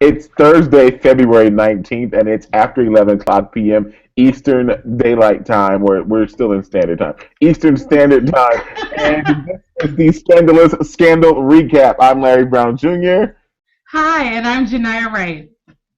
It's Thursday, February 19th, and it's after 11 o'clock p.m. Eastern Daylight Time, or we're still in Standard Time. Eastern Standard Time. And this is the Scandalous Scandal Recap. I'm Larry Brown Jr. Hi, and I'm Janiyah Wright.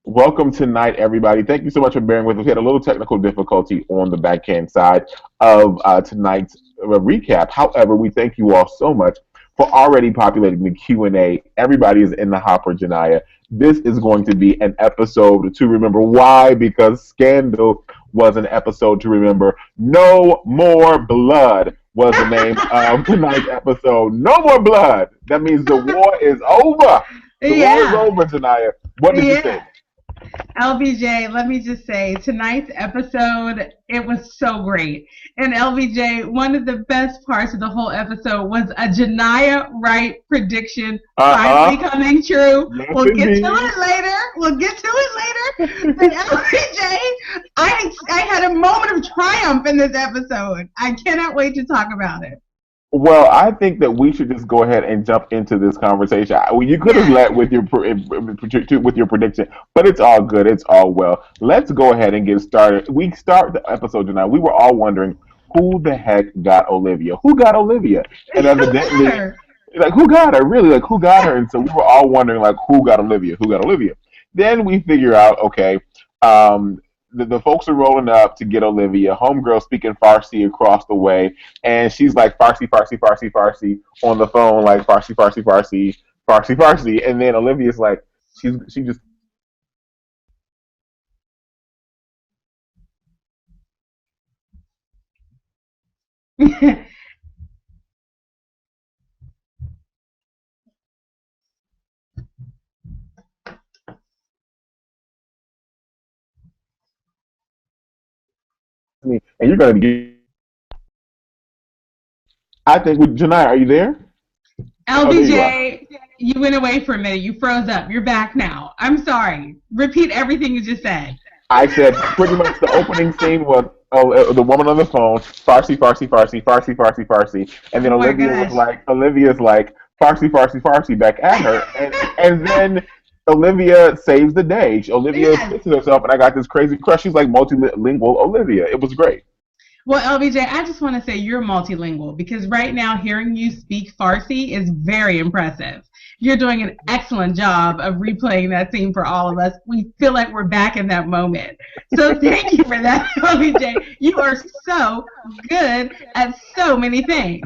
Welcome tonight, everybody. Thank you so much for bearing with us. We had a little technical difficulty on the backhand side of tonight's recap. However, we thank you all so much for already populating the Q&A. Everybody is in the hopper, Janiyah. This is going to be an episode to remember. Why? Because Scandal was an episode to remember. No More Blood was the name of tonight's episode. No more blood. That means the war is over. The war is over, Janiyah. What did you think? LBJ, let me just say, tonight's episode, it was so great. And LBJ, one of the best parts of the whole episode was a Janiyah Wright prediction finally coming true. Yes, we'll get indeed. to it later. But LBJ, I had a moment of triumph in this episode. I cannot wait to talk about it. Well, I think that we should just go ahead and jump into this conversation. You could have led with your prediction, but it's all good. It's all well. Let's go ahead and get started. We start the episode tonight. We were all wondering who the heck got Olivia. Who got Olivia? And evidently, like who got her? Really, like who got her? And so we were all wondering like who got Olivia? Who got Olivia? Then we figure out okay. The folks are rolling up to get Olivia. Homegirl speaking Farsi across the way, and she's like Farsi, Farsi, Farsi, Farsi on the phone, like Farsi, Farsi, Farsi, Farsi, Farsi, and then Olivia's like, she just. And you're gonna be. I think with Janiyah, are you there? LBJ, you went away for a minute. You froze up. You're back now. I'm sorry. Repeat everything you just said. I said pretty much the opening scene was the woman on the phone, Farsi, Farsi, Farsi, Farsi, Farsi, Farsi, and then Olivia's like Farsi, Farsi, Farsi back at her, and then Olivia saves the day. Olivia fixes herself, and I got this crazy crush. She's like multilingual Olivia. It was great. Well, LBJ, I just want to say you're multilingual because right now hearing you speak Farsi is very impressive. You're doing an excellent job of replaying that scene for all of us. We feel like we're back in that moment. So thank you for that, LBJ. You are so good at so many things.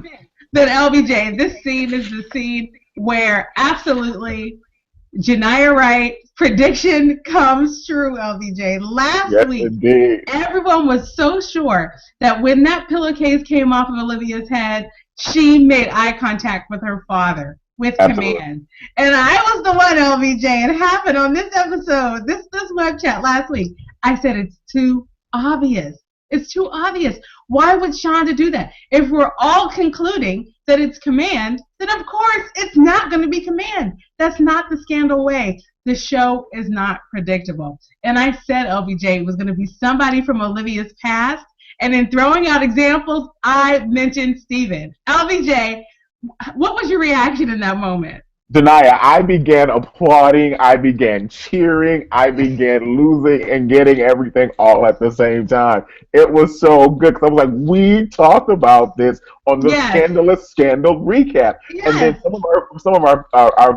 But LBJ, this scene is the scene where absolutely Janiyah Wright prediction comes true, LBJ. Last week, indeed. Everyone was so sure that when that pillowcase came off of Olivia's head, she made eye contact with her father with command. And I was the one, LBJ. It happened on this episode, this web chat last week. I said it's too obvious. It's too obvious. Why would Shonda do that? If we're all concluding that it's command, then of course it's not going to be command. That's not the Scandal way. The show is not predictable. And I said LBJ was going to be somebody from Olivia's past. And in throwing out examples, I mentioned Steven. LBJ, what was your reaction in that moment? Janiyah, I began applauding, I began cheering, I began losing and getting everything all at the same time. It was so good because I was like, we talked about this on the Scandalous Scandal recap. And then some of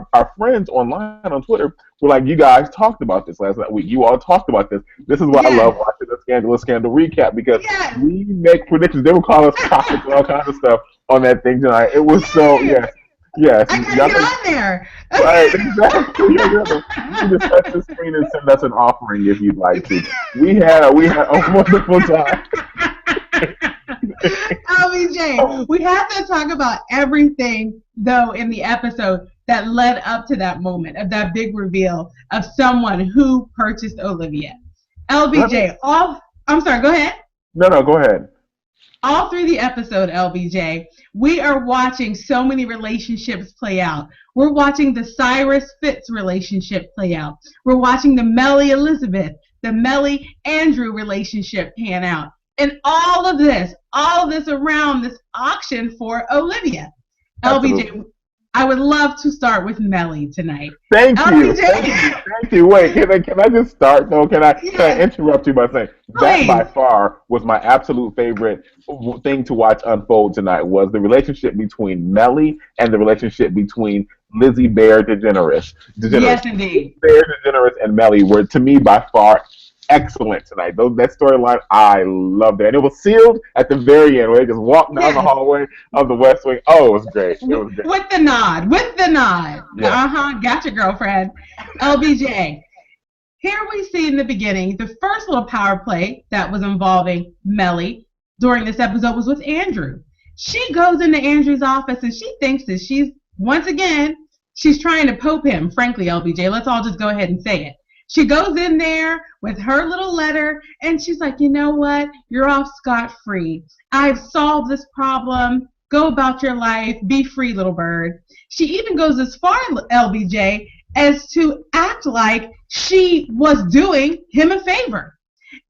our friends online on Twitter were like, you guys talked about this last week. You all talked about this. This is why I love watching the Scandalous Scandal recap because we make predictions. They would call us prophets and all kinds of stuff on that thing tonight. It was so, Yes, I gotta get on there. Right, exactly. You can just touch the screen and send us an offering if you'd like to. We had a wonderful time. LBJ, we have to talk about everything though in the episode that led up to that moment of that big reveal of someone who purchased Olivia. LBJ, I'm sorry, go ahead. No, go ahead. All through the episode, LBJ, we are watching so many relationships play out. We're watching the Cyrus Fitz relationship play out. We're watching the Melly Elizabeth, the Melly Andrew relationship pan out. And all of this around this auction for Olivia. Absolutely. LBJ, I would love to start with Melly tonight. Thank you, LBJ, thank you. Wait, can I just start though? Can I yes, interrupt you by saying that by please. far was my absolute favorite thing to watch unfold tonight was the relationship between Melly and the relationship between Lizzie Bear DeGeneres. Yes, Lizzie indeed. Bear DeGeneres and Melly were to me by far excellent tonight. That storyline, I loved it, and it was sealed at the very end where they just walked down the Yes. hallway of the West Wing. Oh, it was great. It was great. With the nod. With the nod. Yeah. Gotcha, girlfriend. LBJ. Here we see in the beginning the first little power play that was involving Melly during this episode was with Andrew. She goes into Andrew's office and she thinks that once again, she's trying to pope him, frankly, LBJ. Let's all just go ahead and say it. She goes in there with her little letter and she's like, you know what? You're off scot-free. I've solved this problem. Go about your life. Be free, little bird. She even goes as far, LBJ, as to act like she was doing him a favor.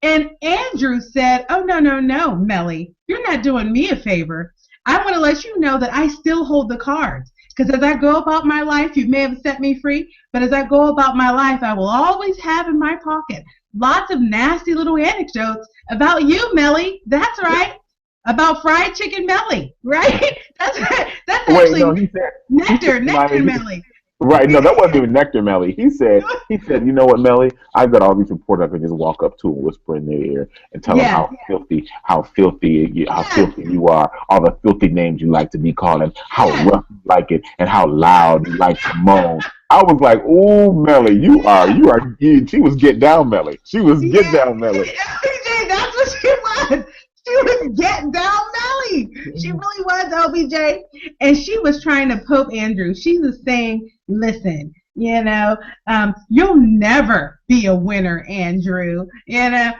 And Andrew said, oh, no, Melly. You're not doing me a favor. I want to let you know that I still hold the cards. Because as I go about my life, you may have set me free, but as I go about my life, I will always have in my pocket lots of nasty little anecdotes about you, Melly. That's right. About fried chicken Melly, right? That's right. That's Wait, actually no, nectar Melly. Right, no, that wasn't even Nectar Melly. You know what, Melly? I've got all these reporters I can just walk up to and whisper in their ear and tell them how filthy you are, all the filthy names you like to be called, and how rough you like it, and how loud you like to moan. I was like, ooh, Melly, she was get down, Melly. She was get down, Melly. That's what she was. She was getting down Melly. She really was, LBJ. And she was trying to poke Andrew. She was saying, listen, you'll never be a winner, Andrew.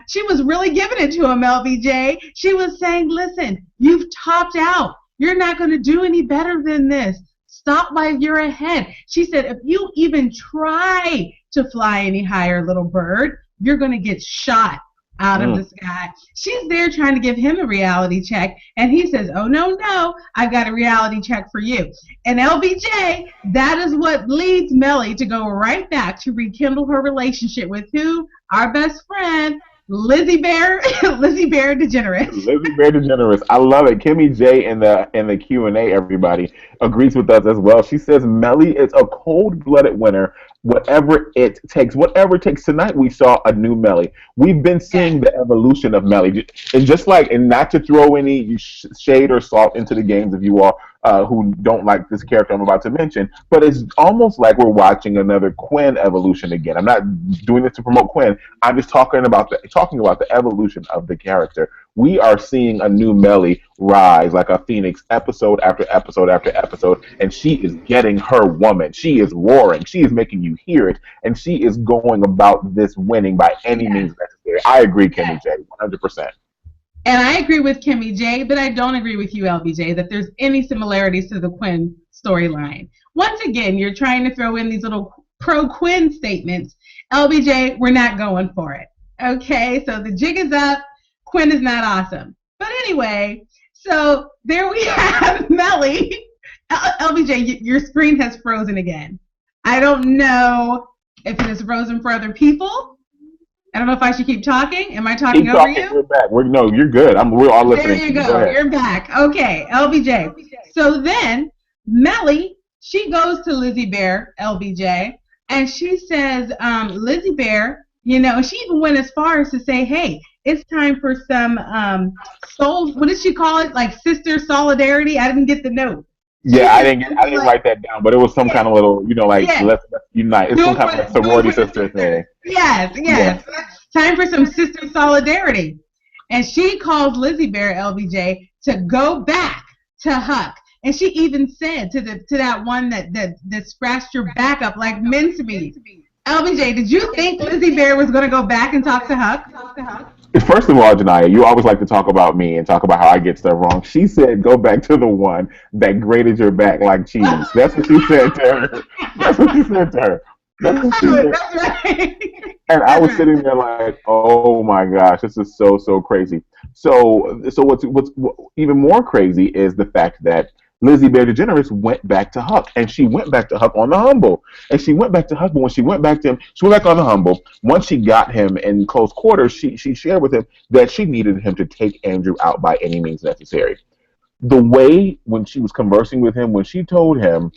She was really giving it to him, LBJ. She was saying, listen, you've topped out. You're not going to do any better than this. Stop while you're ahead. She said, if you even try to fly any higher, little bird, you're going to get shot out of the sky. She's there trying to give him a reality check, and he says, oh, no, I've got a reality check for you. And LBJ, that is what leads Melly to go right back to rekindle her relationship with who? Our best friend, Lizzie Bear DeGeneres. Lizzie Bear DeGeneres. I love it. Kimmy J in the Q&A, everybody, agrees with us as well. She says Melly is a cold-blooded winner. Whatever it takes. Tonight we saw a new Melly. We've been seeing the evolution of Melly. And not to throw any shade or salt into the games of you all who don't like this character I'm about to mention, but it's almost like we're watching another Quinn evolution again. I'm not doing this to promote Quinn. I'm just talking about the evolution of the character. We are seeing a new Melly rise like a phoenix episode after episode after episode, and she is getting her woman. She is roaring. She is making you hear it, and she is going about this winning by any means necessary. I agree, Kimmy J, 100%. And I agree with Kimmy J, but I don't agree with you, LBJ, that there's any similarities to the Quinn storyline. Once again, you're trying to throw in these little pro-Quinn statements. LBJ, we're not going for it. Okay, so the jig is up. Quinn is not awesome. But anyway, so there we have Melly. LBJ, your screen has frozen again. I don't know if it is frozen for other people. I don't know if I should keep talking. Am I talking over you? We're back. No, you're good. We're all listening. There you go. You're back. Okay, LBJ. So then Melly, she goes to Lizzie Bear, LBJ, and she says, Lizzie Bear, she even went as far as to say, hey, it's time for some what did she call it? Like sister solidarity? I didn't get the note. Yeah, I didn't write that down, but it was some kind of little, let's unite. It's some kind of sorority sister thing. Yes. Yeah. Time for some sister solidarity. And she calls Lizzie Bear, LBJ, to go back to Huck. And she even said to that one that scratched your back up like mincemeat. LBJ, did you think Lizzie Bear was going to go back and talk to Huck? First of all, Janiyah, you always like to talk about me and talk about how I get stuff wrong. She said, go back to the one that grated your back like cheese. That's what she said to her. That's right. And I was sitting there like, oh my gosh, this is so crazy. So what's even more crazy is the fact that Lizzie Bear DeGeneres went back to Huck, and she went back to Huck on the humble. And she went back to Huck, but when she went back to him, she went back on the humble. Once she got him in close quarters, she shared with him that she needed him to take Andrew out by any means necessary. The way when she was conversing with him, when she told him,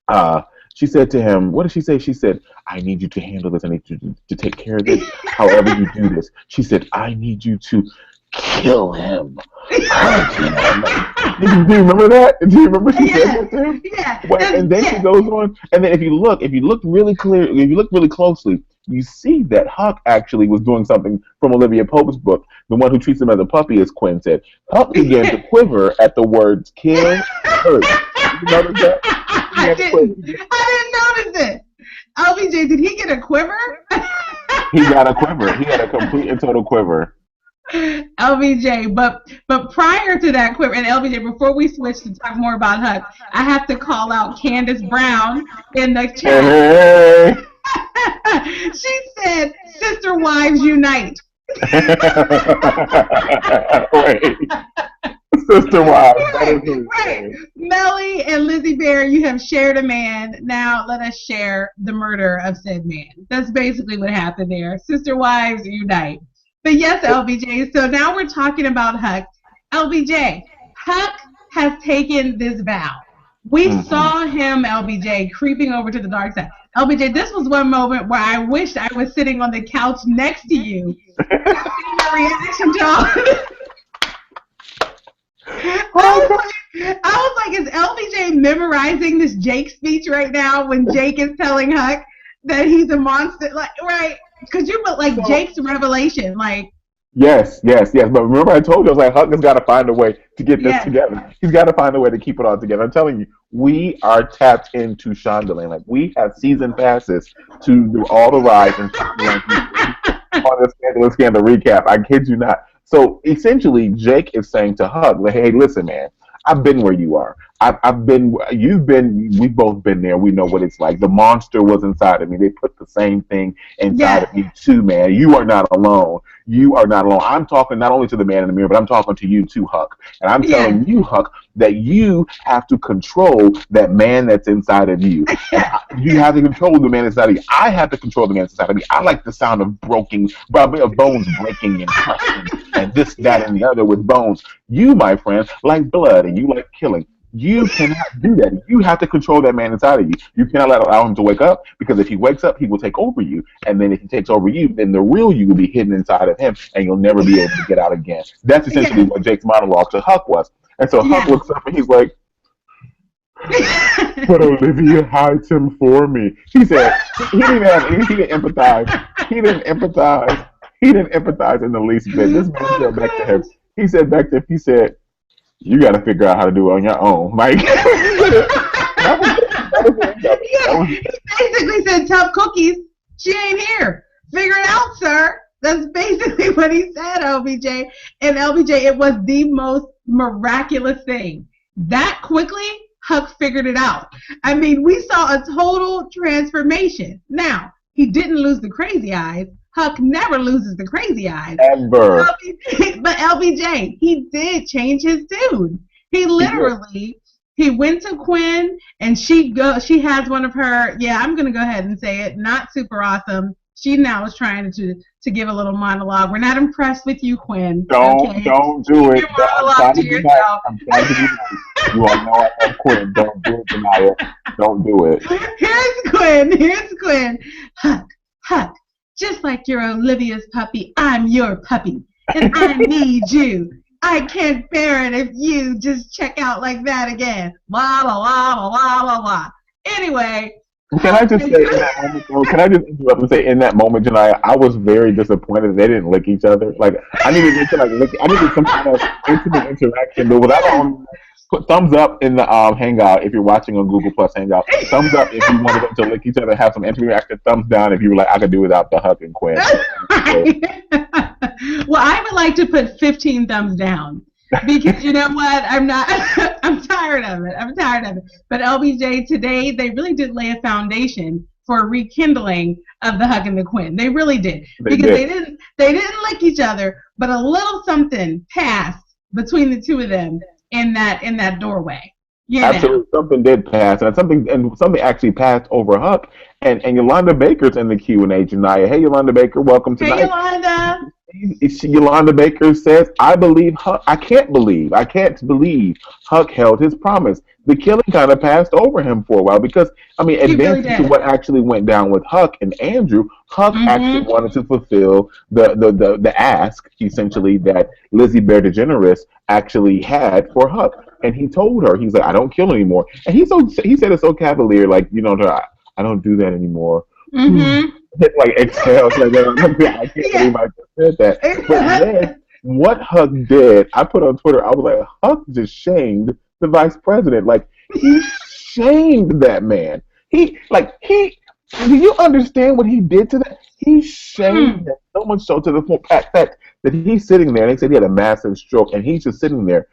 uh, she said to him, what did she say? She said, I need you to handle this. I need you to take care of this. However you do this. She said, I need you to kill him. Hurt him. Do you remember that? Do you remember she said that to him? Yeah. Well, and then she goes on, and then if you look really clear, if you look really closely, you see that Huck actually was doing something from Olivia Pope's book. The one who treats him as a puppy, as Quinn said. Huck began to quiver at the words kill, hurt. Did you notice that? I didn't notice it. LBJ, did he get a quiver? He got a quiver. He had a complete and total quiver. LBJ, but prior to that quiver, and LBJ, before we switch to talk more about Huck, I have to call out Candace Brown in the chat. Hey. She said, "Sister wives unite." Wait. Sister wives. Right. Melly and Lizzie Bear, you have shared a man. Now let us share the murder of said man. That's basically what happened there. Sister wives unite. But yes, LBJ, so now we're talking about Huck. LBJ, Huck has taken this vow. We saw him, LBJ, creeping over to the dark side. LBJ, this was one moment where I wished I was sitting on the couch next to you. Your reaction to all this. I was like, is LBJ memorizing this Jake speech right now when Jake is telling Huck that he's a monster? Like, right? Because you put like Jake's revelation, like. Yes. But remember, I told you, I was like, Huck has got to find a way to get this together. He's got to find a way to keep it all together. I'm telling you, we are tapped into Shondaland. Like, we have season passes to do all the rides and on the Scandal recap. I kid you not. So essentially, Jake is saying to Huck, like, hey, listen, man, I've been where you are. We've both been there. We know what it's like. The monster was inside of me. They put the same thing inside of me too, man. You are not alone. You are not alone. I'm talking not only to the man in the mirror, but I'm talking to you too, Huck. And I'm telling you, Huck, that you have to control that man that's inside of you. You have to control the man inside of you. I have to control the man inside of me. I like the sound of bones breaking and crushing and this, that, and the other with bones. You, my friend, like blood and you like killing. You cannot do that. You have to control that man inside of you. You cannot allow him to wake up, because if he wakes up, he will take over you. And then if he takes over you, then the real you will be hidden inside of him, and you'll never be able to get out again. That's essentially what Jake's monologue to Huck was. And so Huck looks up and he's like, but Olivia hides him for me. He said, he didn't empathize. He didn't empathize in the least bit. This man said back to him, he said, you got to figure out how to do it on your own, Mike. He basically said, tough cookies. She ain't here. Figure it out, sir. That's basically what he said, LBJ. And LBJ, it was the most miraculous thing. That quickly, Huck figured it out. I mean, we saw a total transformation. Now, he didn't lose the crazy eyes. Huck never loses the crazy eyes. Ever. But LBJ, he did change his tune. He literally, he went to Quinn, and she has one of her, I'm going to go ahead and say it, not super awesome. She now is trying to give a little monologue. We're not impressed with you, Quinn. Don't do it. Your monologue to yourself. I'm trying to be nice. You all know I love Quinn. Don't do it, Janaya. Don't do it. Here's Quinn. Huck. Just like you're Olivia's puppy, I'm your puppy. And I need you. I can't bear it if you just check out like that again. La la la la la la la. Anyway. Can I just say in that moment, can I just interrupt and say in that moment, Janaya, I was very disappointed they didn't lick each other. Like, I needed to lick. I needed some kind of intimate interaction. But without put thumbs up in the Hangout if you're watching on Google Plus Hangout. Thumbs up if you wanted them to lick each other, have some intimate reaction. Thumbs down if you were like, I could do without the Huck and Quinn. Well, I would like to put 15 thumbs down. Because you know what? I'm tired of it. But LBJ, today, they really did lay a foundation for a rekindling of the Huck and the Quinn. They really did. They didn't lick each other, but a little something passed between the two of them in that doorway. Now. Absolutely, something did pass, and something actually passed over Huck, and Yolanda Baker's in the Q&A tonight. Hey, Yolanda Baker, welcome Hey, tonight. Yolanda. Yolanda Baker says, "I believe Huck. I can't believe Huck held his promise. The killing kind of passed over him for a while because, I mean, He really advancing to did. what actually went down with Huck and Andrew, Huck actually Mm-hmm. wanted to fulfill the ask essentially that Lizzie Bear DeGeneres actually had for Huck, and he told her, he's like, I don't kill anymore, and he said it so cavalier, like, I don't do that anymore." Mm-hmm. Like exhales like that. I can't Yeah. believe I just said that. But then what Huck did, I put on Twitter, I was like, Huck just shamed the vice president. Like he shamed that man. Do you understand what he did to that? He shamed Mm. him so much so to the fact that he's sitting there, and they said he had a massive stroke, and he's just sitting there,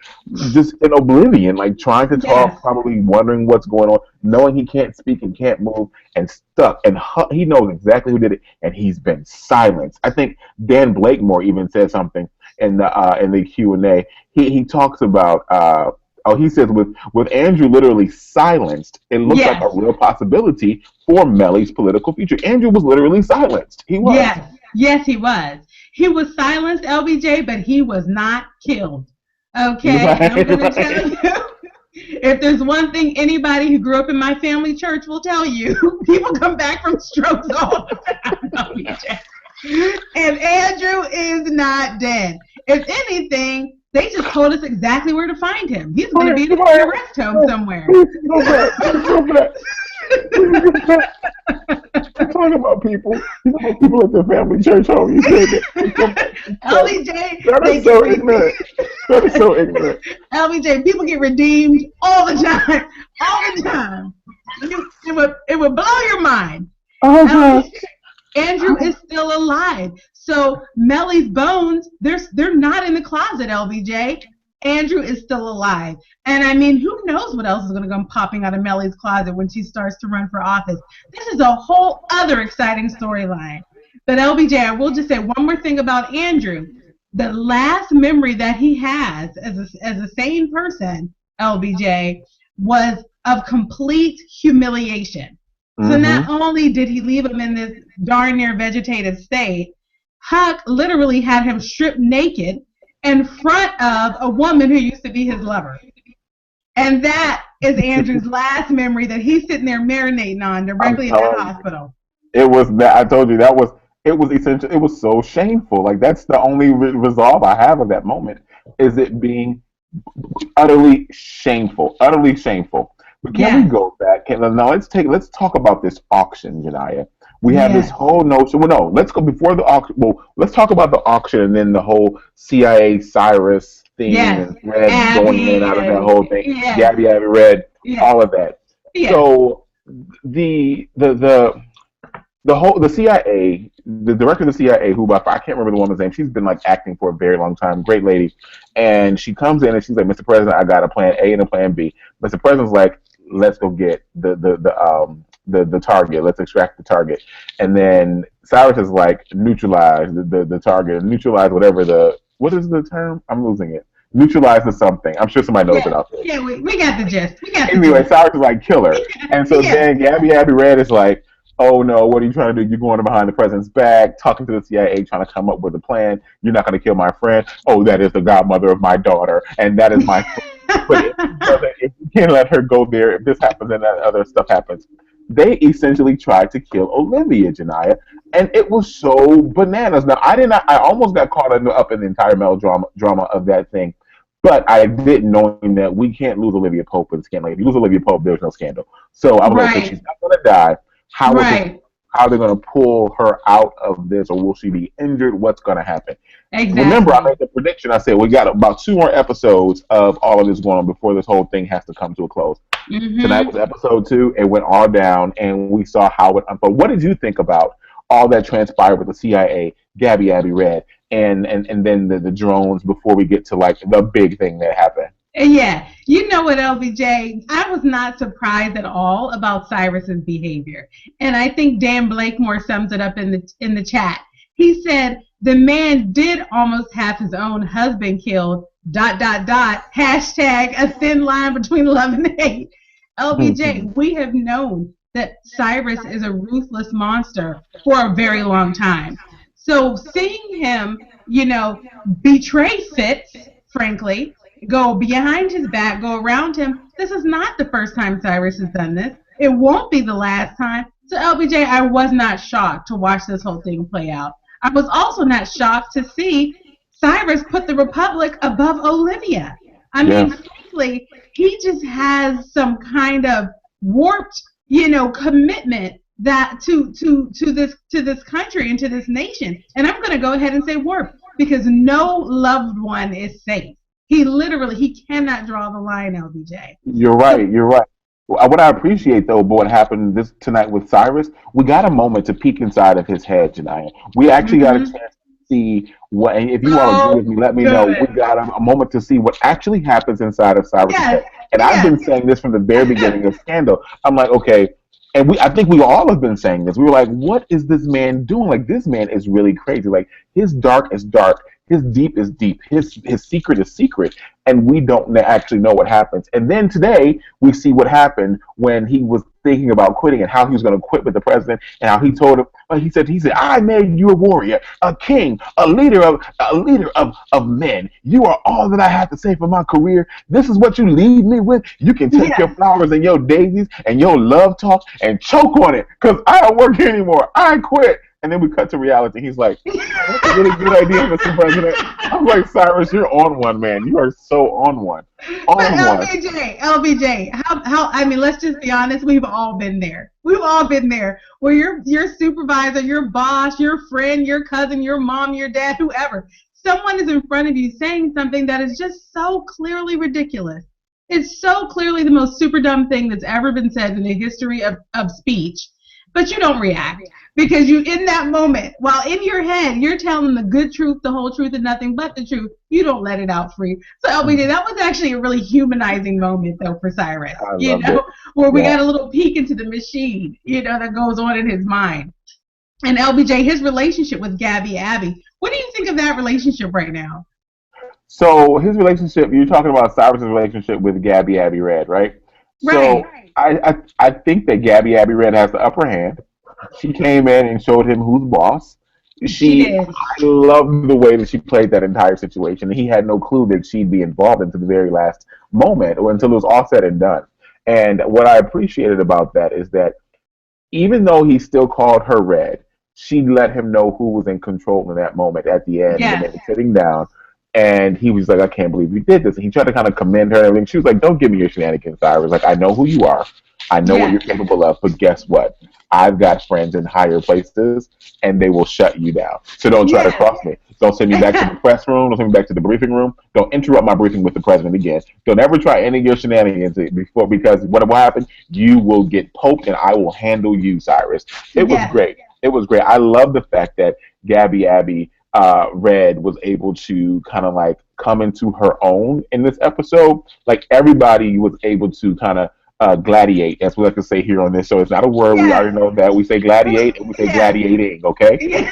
just in oblivion, like trying to talk, Yes. probably wondering what's going on, knowing he can't speak and can't move, and stuck. And he knows exactly who did it, and he's been silenced. I think Dan Blakemore even said something in the Q&A. He talks about. He says with Andrew literally silenced, it looks like a Yes. real possibility for Melly's political future. Andrew was literally silenced. He was. Yes. Yes, he was. He was silenced, LBJ, but he was not killed. Okay? And I'm Right, going to right. tell you, if there's one thing anybody who grew up in my family church will tell you, people come back from strokes all the time, LBJ. And Andrew is not dead. If anything, they just told us exactly where to find him. He's going to be in a rest home somewhere. Please go back. Please go back. Please go back. You're talking about people. You're talking about people at the family church home. You said that. LBJ, That they is get so ignorant. That is so ignorant. LBJ, people get redeemed all the time. All the time. It would blow your mind. Oh gosh. Andrew is still alive. So Melly's bones, they're not in the closet, LBJ. Andrew is still alive. And I mean, who knows what else is going to come popping out of Melly's closet when she starts to run for office. This is a whole other exciting storyline. But LBJ, I will just say one more thing about Andrew. The last memory that he has as a sane person, LBJ, was of complete humiliation. So not only did he leave him in this darn near vegetative state, Huck literally had him stripped naked in front of a woman who used to be his lover. And that is Andrew's last memory that he's sitting there marinating on directly in that hospital. It was that I told you it was essential. It was so shameful. Like that's the only resolve I have of that moment is it being utterly shameful, utterly shameful. But can we go back? Now let's talk about this auction, Janaya. We have this whole notion. Well, no, let's go before the auction. Well, let's talk about the auction and then the whole CIA Cyrus thing and Red going in and out of that whole thing. Gabby, Red, all of that. So the CIA, the director of the CIA, who I can't remember the woman's name. She's been like acting for a very long time. Great lady, and she comes in and she's like, "Mr. President, I got a plan A and a plan B." Mr. President's like, "Let's go get the target. Let's extract the target." And then Cyrus is like, "Neutralize the target. Neutralize whatever what is the term? I'm losing it. Neutralize the something. I'm sure somebody knows it out there." Yeah, we got the gist. Anyway, Cyrus is like, "Kill her." And so then Gabby Red is like, "Oh no, what are you trying to do? You're going behind the president's back, talking to the CIA, trying to come up with a plan. You're not going to kill my friend. Oh, that is the godmother of my daughter, and that is my friend." But if you can't let her go there, if this happens and that other stuff happens, they essentially tried to kill Olivia, Janaya, and it was so bananas. Now, I almost got caught up in the entire melodrama of that thing, but I didn't, knowing that we can't lose Olivia Pope in Scandal. If you lose Olivia Pope, there's no scandal. So I was like, okay, she's not going to die. How are they going to pull her out of this, or will she be injured? What's going to happen? Exactly. Remember, I made the prediction. I said we got about 2 more episodes of all of this going on before this whole thing has to come to a close. Tonight was episode 2. It went all down, and we saw how it unfolded. What did you think about all that transpired with the CIA, Gabby Red, and then the drones before we get to like the big thing that happened? Yeah, you know what, LBJ? I was not surprised at all about Cyrus's behavior, and I think Dan Blakemore sums it up in the chat. He said the man did almost have his own husband killed hashtag a thin line between love and hate. LBJ, we have known that Cyrus is a ruthless monster for a very long time. So seeing him, betray Fitz, frankly, go behind his back, go around him, this is not the first time Cyrus has done this. It won't be the last time. So LBJ, I was not shocked to watch this whole thing play out. I was also not shocked to see Cyrus put the Republic above Olivia. I mean, frankly, he just has some kind of warped, commitment that to this country and to this nation. And I'm going to go ahead and say warped because no loved one is safe. He cannot draw the line, LBJ. You're right. You're right. What I appreciate though, but what happened this tonight with Cyrus, we got a moment to peek inside of his head, Janiyah. We actually got a chance to see what. And if you want to agree with me, let me know. We got a moment to see what actually happens inside of Cyrus' head. And I've been saying this from the very beginning of Scandal. I'm like, okay. And I think we all have been saying this. We were like, what is this man doing? Like, this man is really crazy. Like, his dark is dark. His deep is deep. His secret is secret. And we don't actually know what happens. And then today, we see what happened when he was thinking about quitting and how he was going to quit with the president and how he told him, he said, I made you a warrior, a king, a leader of men. You are all that I have to say for my career. This is what you leave me with. You can take your flowers and your daisies and your love talk and choke on it because I don't work here anymore. I quit. And then we cut to reality. He's like, that's a really good idea, Mr. President. I'm like, Cyrus, you're on one, man. You are so on one. LBJ, I mean, let's just be honest. We've all been there. We've all been there where your supervisor, your boss, your friend, your cousin, your mom, your dad, whoever, someone is in front of you saying something that is just so clearly ridiculous. It's so clearly the most super dumb thing that's ever been said in the history of speech. But you don't react because you, in that moment, while in your head, you're telling the good truth, the whole truth, and nothing but the truth. You don't let it out free. So, LBJ, that was actually a really humanizing moment, though, for Cyrus, where we got a little peek into the machine, that goes on in his mind. And LBJ, his relationship with Gabby Abby, what do you think of that relationship right now? So his relationship, you're talking about Cyrus's relationship with Gabby Abby Red, right? So I think that Gabby Abby Red has the upper hand. She came in and showed him who's boss. I loved the way that she played that entire situation. He had no clue that she'd be involved until the very last moment or until it was all said and done. And what I appreciated about that is that even though he still called her Red, she let him know who was in control in that moment at the end when they were sitting down. And he was like, I can't believe you did this. And he tried to kind of commend her and everything. She was like, don't give me your shenanigans, Cyrus. Like, I know who you are. I know what you're capable of. But guess what? I've got friends in higher places, and they will shut you down. So don't try to cross me. Don't send me back to the press room. Don't send me back to the briefing room. Don't interrupt my briefing with the president again. Don't ever try any of your shenanigans before, because what will happen? You will get poked, and I will handle you, Cyrus. It was great. It was great. I love the fact that Gabby Abby Red was able to kind of like come into her own in this episode. Like, everybody was able to kind of gladiate. That's what I can say here on this show. It's not a word. We already know that. We say gladiate and we say gladiating, okay?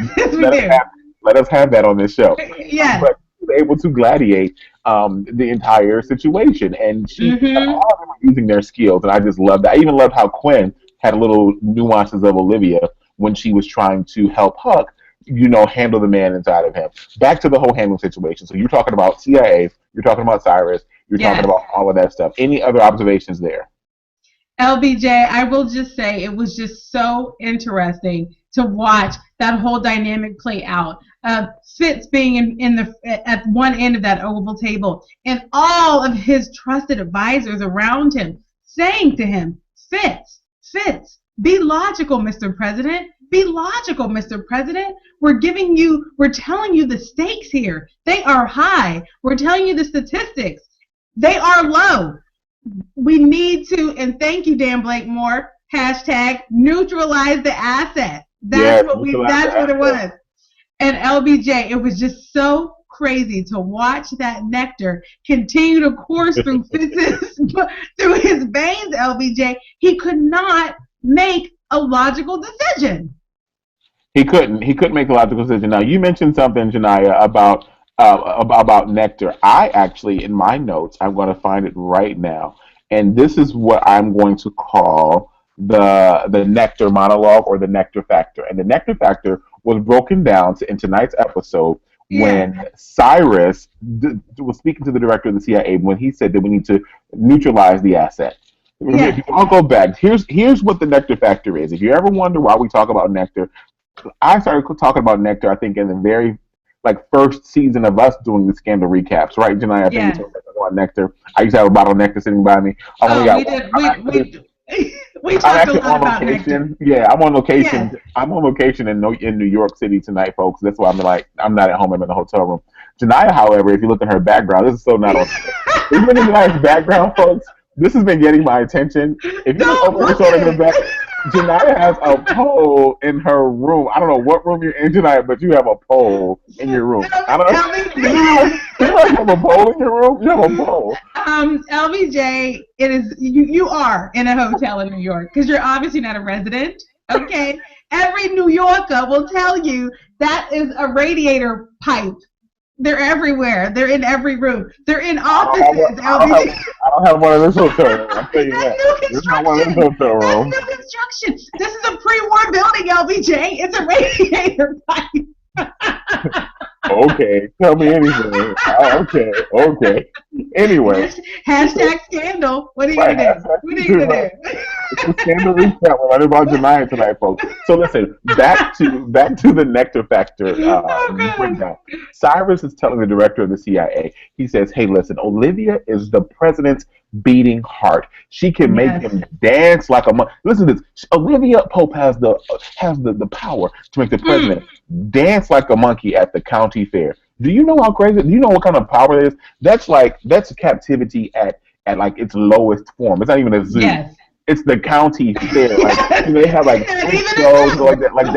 Let us have that on this show. But she was able to gladiate the entire situation. And she all of them were using their skills. And I just loved that. I even loved how Quinn had little nuances of Olivia when she was trying to help Huck handle the man inside of him. Back to the whole handling situation. So you're talking about CIA, you're talking about Cyrus, you're talking about all of that stuff. Any other observations there? LBJ, I will just say it was just so interesting to watch that whole dynamic play out. Fitz being at one end of that oval table, and all of his trusted advisors around him saying to him, Fitz, be logical, Mr. President. Be logical, Mr. President. We're telling you the stakes here. They are high. We're telling you the statistics. They are low. We need to, and thank you, Dan Blakemore, hashtag neutralize the asset. That's what it was. And LBJ, it was just so crazy to watch that nectar continue to course through through his veins, LBJ. He could not make a logical decision. He couldn't make a logical decision. Now, you mentioned something, Janiyah, about about nectar. I actually, in my notes, I'm going to find it right now, and this is what I'm going to call the nectar monologue or the nectar factor. And the nectar factor was broken down in tonight's episode Yeah. when Cyrus was speaking to the director of the CIA when he said that we need to neutralize the asset. If Yeah. you all go back, here's what the nectar factor is. If you ever wonder why we talk about nectar, I started talking about nectar. I think in the very first season of us doing the scandal recaps, right, Janai? I think we Yeah. talked about nectar. I used to have a bottle of nectar sitting by me. I only Oh, got we one. did. We I'm talked a actually lot on about nectar. location. Yeah, I'm on location. Yes. I'm on location in New York City tonight, folks. That's why I'm not at home. I'm in the hotel room. Janaya, however, if you look at her background, this is so not on. If you look at Janaya's background, folks, this has been getting my attention. If you look Don't over her look shoulder at in the back, it. Janaya has a pole in her room. I don't know what room you're in, Janaya, but you have a pole in your room. I don't know. You have a pole in your room? You have a pole. LBJ, it is you are in a hotel in New York because you're obviously not a resident. Okay, every New Yorker will tell you that is a radiator pipe. They're everywhere. They're in every room. They're in offices. LBJ. I don't have one of this hotel room. I'll tell you that. That's new This is not one of this construction. hotel That's room. new construction. This is a pre-war building, LBJ. It's a radiator pipe. Okay, tell me anything. Okay. Anyway, Hashtag scandal. What are you right, gonna do? What are you gonna do? it's a scandal recap. We're learning about Janaya tonight, folks. So listen, back to the nectar factor Oh God. breakdown. Cyrus is telling the director of the CIA. He says, "Hey, listen, Olivia is the president's beating heart. She can make Yes. him dance like a monkey. Listen to this. Olivia Pope has the power to make the president dance like a monkey at the county fair. Do you know how crazy? Do you know what kind of power it is? That's captivity at like its lowest form. It's not even a zoo. Yes. It's the county fair. Like they have like And freak even shows in like that. Like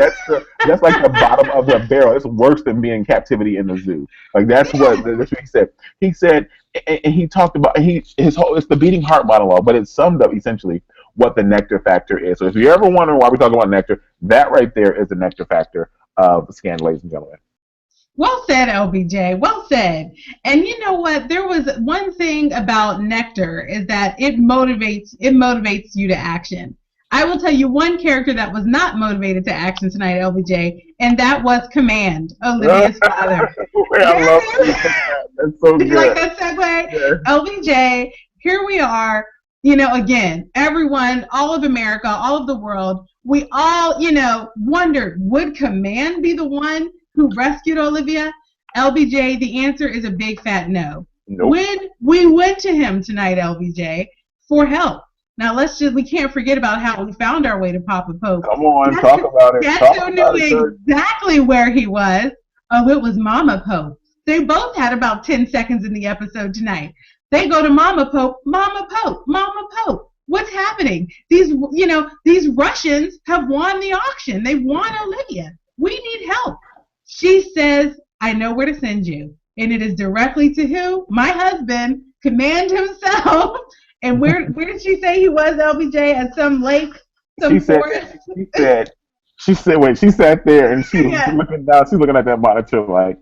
that's like the bottom of the barrel. It's worse than being in captivity in the zoo. Like that's what he said. He said, and he talked about his whole. It's the beating heart monologue, but it summed up essentially what the nectar factor is. So if you ever wonder why we talk about nectar, that right there is the nectar factor of Scandal, ladies and gentlemen. Well said, LBJ. Well said. And you know what? There was one thing about nectar is that it motivates you to action. I will tell you one character that was not motivated to action tonight, LBJ, and that was Command, Olivia's father. I love that. That's so Did you like good. that segue? Yeah. LBJ, here we are, again, everyone, all of America, all of the world, we all, wondered, would Command be the one who rescued Olivia? LBJ, the answer is a big fat no. Nope. When we went to him tonight, LBJ, for help. Now we can't forget about how we found our way to Papa Pope. Come on, talk about it. That's who knew exactly where he was. Oh, it was Mama Pope. They both had about 10 seconds in the episode tonight. They go to Mama Pope, Mama Pope, Mama Pope. What's happening? These Russians have won the auction. They won Olivia. We need help. She says, I know where to send you. And it is directly to who? My husband, Command himself. And where did she say he was, LBJ? At some lake? Some forest? She sat there and she was looking down. She's looking at that monitor like,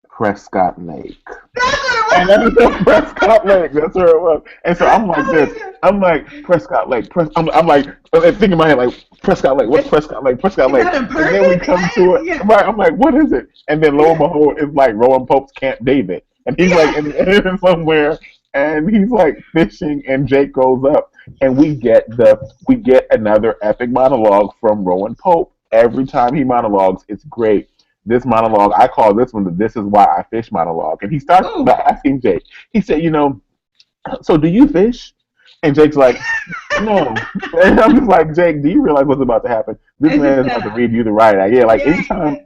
Prescott Lake. That's what it was. And that was Prescott Lake. That's where it was. And so I'm like this. I'm like, Prescott Lake. I'm like, thinking in my head, like, Prescott Lake. What's Prescott Lake? Prescott Lake. And then we come to it. Yeah. Right. I'm like, what is it? And then lo and behold, it's like Rowan Pope's Camp David. And he's like in somewhere. And he's like fishing, and Jake goes up, and we get another epic monologue from Rowan Pope. Every time he monologues, it's great. This monologue, I call this one the "This Is Why I Fish" monologue. And he starts by asking Jake. He said, so do you fish? And Jake's like, no. And I'm just like, Jake, do you realize what's about to happen? This man is about to read you the right idea. Yeah, like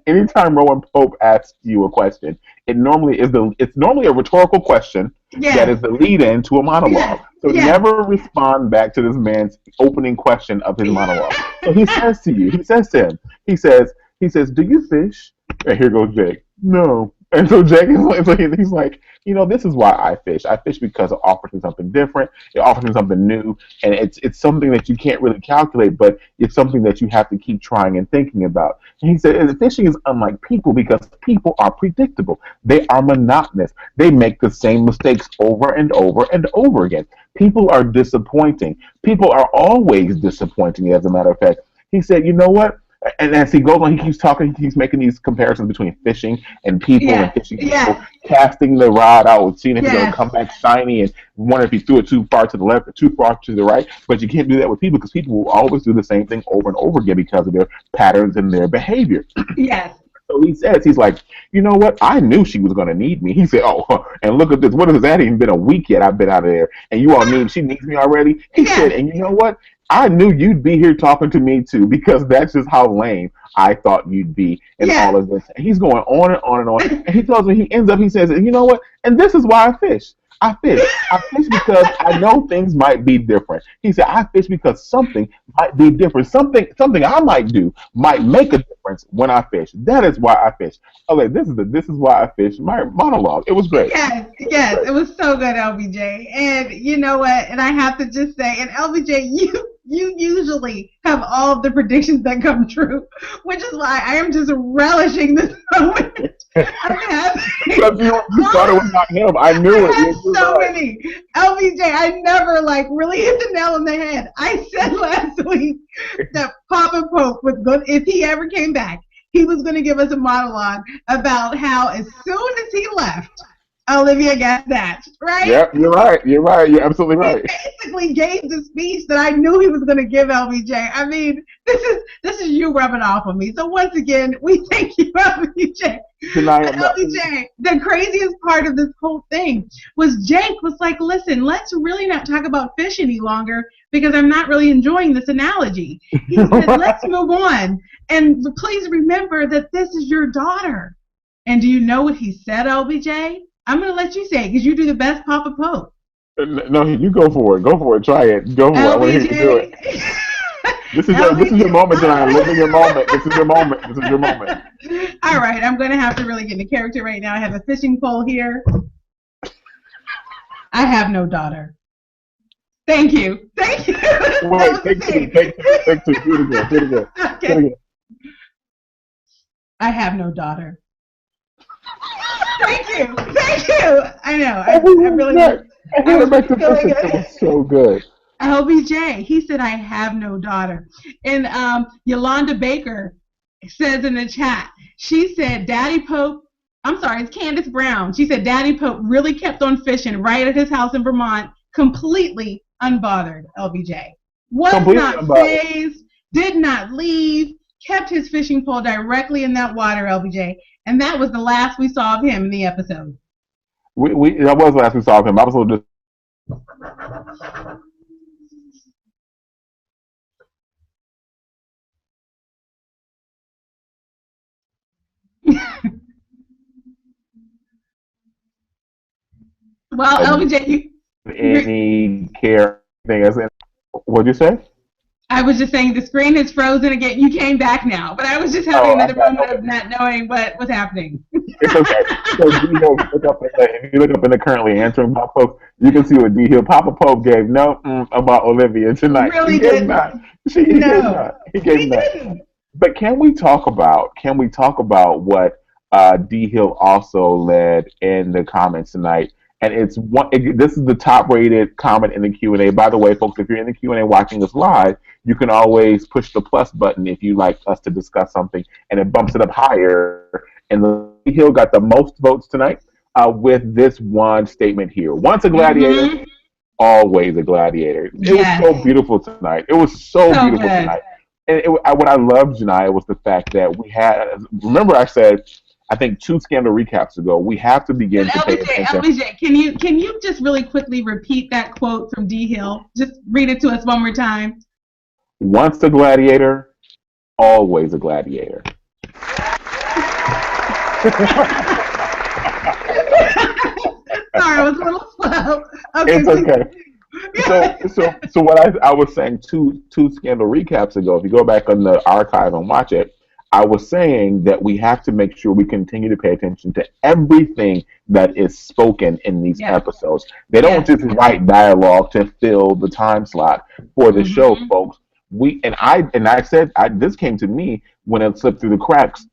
anytime Rowan Pope asks you a question, it's normally a rhetorical question that is the lead-in to a monologue. So never respond back to this man's opening question of his monologue. So he says to him, do you fish? And here goes Jake. No. And so Jake he's like, this is why I fish. I fish because it offers me something different. It offers me something new, and it's something that you can't really calculate, but it's something that you have to keep trying and thinking about. And he said, and fishing is unlike people because people are predictable. They are monotonous. They make the same mistakes over and over and over again. People are disappointing. People are always disappointing. As a matter of fact, he said, you know what? And as he goes on, he keeps talking. He keeps making these comparisons between fishing and people and fishing people, casting the rod out, seeing if it's going to come back shiny, and wondering if he threw it too far to the left or too far to the right. But you can't do that with people because people will always do the same thing over and over again because of their patterns and their behavior. Yes. So he says, he's like, you know what? I knew she was going to need me. He said, oh, and look at this. What is that? It ain't been a week yet. I've been out of there. And you all she needs me already. He said, and you know what? I knew you'd be here talking to me too because that's just how lame I thought you'd be in all of this. And he's going on and on and on. And he tells me, he says, you know what? And this is why I fish. I fish. I fish because I know things might be different. He said, I fish because something might be different. Something I might do might make a difference when I fish. That is why I fish. Okay, this is why I fish. My monologue. It was great. Yes, it was so good, LBJ. And you know what? And I have to just say, and LBJ, you usually have all of the predictions that come true, which is why I am just relishing this moment. Because you thought it was not him. I knew it. I so many. LBJ, I never really hit the nail on the head. I said last week that Papa Pope was going, if he ever came back, he was going to give us a monologue about how as soon as he left, Olivia got that, right? Yep, you're right. You're absolutely right. He basically gave the speech that I knew he was going to give LBJ. I mean, this is you rubbing off on me. So once again, we thank you, LBJ. LBJ, the craziest part of this whole thing was Jake was like, listen, let's really not talk about fish any longer because I'm not really enjoying this analogy. He said, let's move on. And please remember that this is your daughter. And do you know what he said, LBJ? I'm going to let you say it because you do the best Papa Pope. No, you go for it. Go for it. Try it. Go for it. I want to hear you do it. This is your moment, Janiyah. Live in your moment. This is your moment. This is your moment. All right. I'm going to have to really get into character right now. I have a fishing pole here. I have no daughter. Thank you. Thank you. Wait, take two. Do it again. Okay. I have no daughter. Thank you. I know. I really. It was so good. LBJ, he said, I have no daughter. And Yolanda Baker says in the chat, she said, Daddy Pope, I'm sorry, it's Candace Brown. She said, Daddy Pope really kept on fishing right at his house in Vermont, completely unbothered, LBJ. Was not phased, did not leave, kept his fishing pole directly in that water, LBJ. And that was the last we saw of him in the episode. That was the last we saw of him. I was a little just. Well, LBJ, any care thing else? What'd you say? I was just saying the screen is frozen again. You came back now, but I was just having another moment of not knowing what was happening. It's okay. So if you look up in the currently answering Papa Pope, you can see what D Hill Papa Pope gave about Olivia tonight. Really he did not. He gave not. But can we talk about what D Hill also led in the comments tonight? And this is the top-rated comment in the Q&A. By the way, folks, if you're in the Q&A watching us live, you can always push the plus button if you'd like us to discuss something, and it bumps it up higher. And the Hill got the most votes tonight with this one statement here. Once a gladiator, always a gladiator. It was so beautiful tonight. It was so beautiful tonight. And what I loved, Janiyah, was the fact that we had, remember I said, I think 2 scandal recaps ago, we have to begin to pay attention. LBJ, can you just really quickly repeat that quote from D. Hill? Just read it to us one more time. Once a gladiator, always a gladiator. Sorry, I was a little slow. Okay, it's okay. So what I was saying 2 scandal recaps ago, if you go back on the archive and watch it, I was saying that we have to make sure we continue to pay attention to everything that is spoken in these Yes. episodes. They don't Yes. just write dialogue to fill the time slot for the show, Mm-hmm. folks. I said this came to me when it slipped through the cracks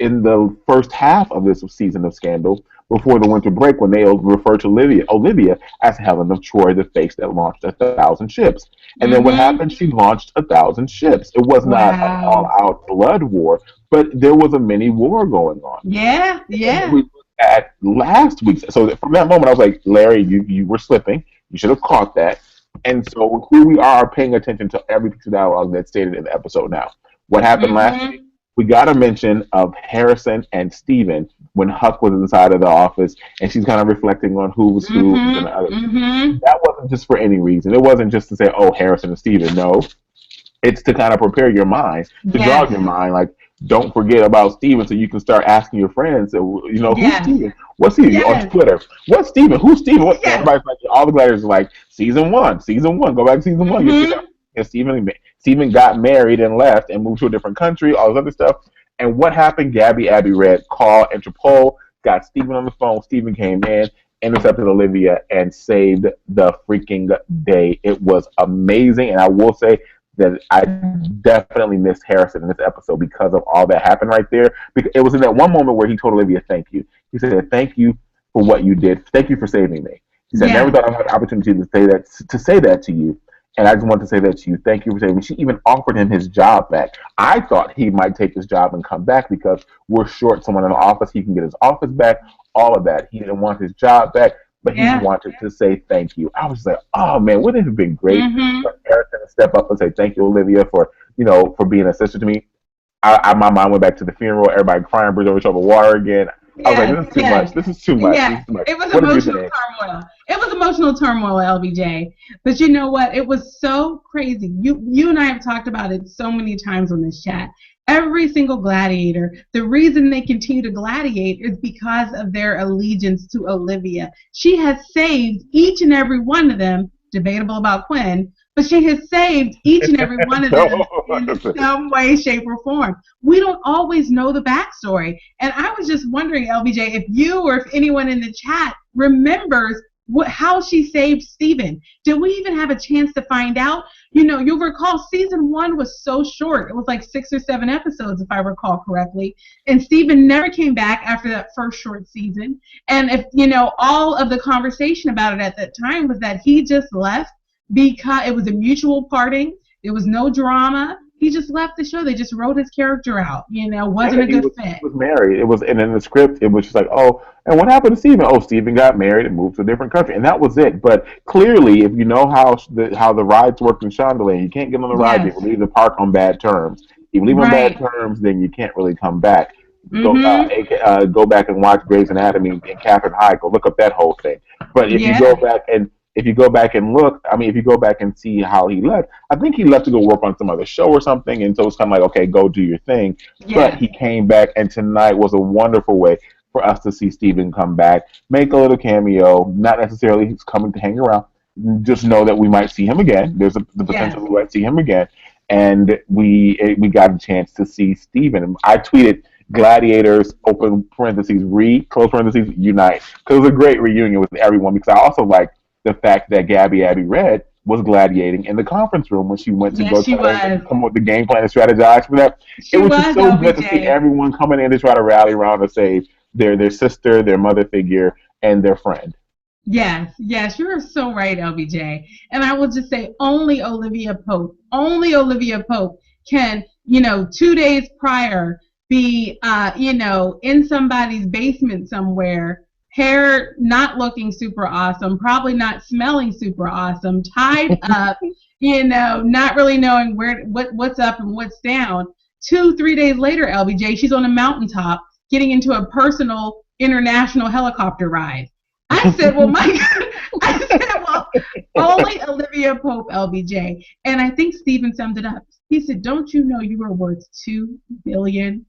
in the first half of this season of Scandal before the winter break when they referred to Olivia as Helen of Troy, the face that launched 1,000 ships. And then what Mm-hmm. happened? She launched 1,000 ships. It was not an Wow. all-out blood war, but there was a mini war going on. Yeah. And then Yeah. we looked at last week's. So from that moment, I was like, Larry, you were slipping. You should have caught that. And so here we are paying attention to every piece of dialogue that's stated in the episode now. What happened last week? Mm-hmm. We got a mention of Harrison and Steven when Huck was inside of the office and she's kind of reflecting on who was who and the Mm-hmm. other. Mm-hmm. That wasn't just for any reason. It wasn't just to say, oh, Harrison and Steven. No, it's to kind of prepare your mind, to jog Yes. your mind. Like, don't forget about Steven so you can start asking your friends, who's Yes. Steven? What's he on Yes. Twitter? What's Steven? Who's Steven? Yes. Everybody's like, all the gladiators are like, season one. Go back to season one. You see that? Mm-hmm. And Steven got married and left and moved to a different country, all this other stuff. And what happened? Abby Red called Interpol, got Steven on the phone. Steven came in, intercepted Olivia, and saved the freaking day. It was amazing. And I will say that I definitely missed Harrison in this episode because of all that happened right there. Because it was in that one moment where he told Olivia, thank you. He said, thank you for what you did. Thank you for saving me. He said, never Yes. thought I had the opportunity to say that to you. And I just want to say that to you. Thank you for saving me. She even offered him his job back. I thought he might take his job and come back because we're short someone in the office. He can get his office back, all of that. He didn't want his job back, but he Yeah. wanted to say thank you. I was just like, oh man, wouldn't it have been great Mm-hmm. for Harrison to step up and say thank you, Olivia, for being a sister to me. My mind went back to the funeral, everybody crying, bridge over each other, water again. I was like, Yes. this is too Yes. much. This is too much. This Yeah, is too much. it was What did you emotional think? turmoil. It was emotional turmoil, LBJ. But you know what? It was so crazy. You and I have talked about it so many times on this chat. Every single gladiator, the reason they continue to gladiate is because of their allegiance to Olivia. She has saved each and every one of them, debatable about Quinn, but she has saved each and every one of them in some way, shape, or form. We don't always know the backstory. And I was just wondering, LBJ, if you or if anyone in the chat remembers how she saved Steven. Did we even have a chance to find out? You'll recall season 1 was so short. It was like 6 or 7 episodes, if I recall correctly. And Steven never came back after that first short season. And if, all of the conversation about it at that time was that he just left because it was a mutual parting. There was no drama. He just left the show. They just wrote his character out. Wasn't a good fit. He was married. And in the script, it was just like, oh, and what happened to Steven? Oh, Steven got married and moved to a different country, and that was it. But clearly, if you know how the rides work in Chandelier, you can't get on the ride. Yes. You leave the park on bad terms. If you leave on bad Right. terms, then you can't really come back. Mm-hmm. Go back and watch Grey's Anatomy and Catherine Hyde. Go look up that whole thing. But if you Yeah. go back and if you go back and look, if you go back and see how he left, I think he left to go work on some other show or something, and so it's kind of like, okay, go do your thing. Yeah. But he came back, and tonight was a wonderful way for us to see Steven come back, make a little cameo, not necessarily he's coming to hang around. Just know that we might see him again. There's the potential we might see him again. And we got a chance to see Steven. I tweeted, Gladiators, open parentheses, close parentheses, unite. Because it was a great reunion with everyone, because I also like the fact that Abby Red was gladiating in the conference room when she went to Yes, she come up was. with the game plan and strategize for that. She It was was, just so good to LBJ. see everyone coming in to try to rally around to save their sister, their mother figure, and their friend. Yes, you are so right, LBJ. And I will just say only Olivia Pope can, 2 days prior be, in somebody's basement somewhere, hair not looking super awesome, probably not smelling super awesome, tied up, not really knowing what's up and what's down. 2-3 days later, LBJ, she's on a mountaintop getting into a personal international helicopter ride. I said, well, my God. Only Olivia Pope, LBJ. And I think Steven summed it up. He said, don't you know you are worth $2 billion?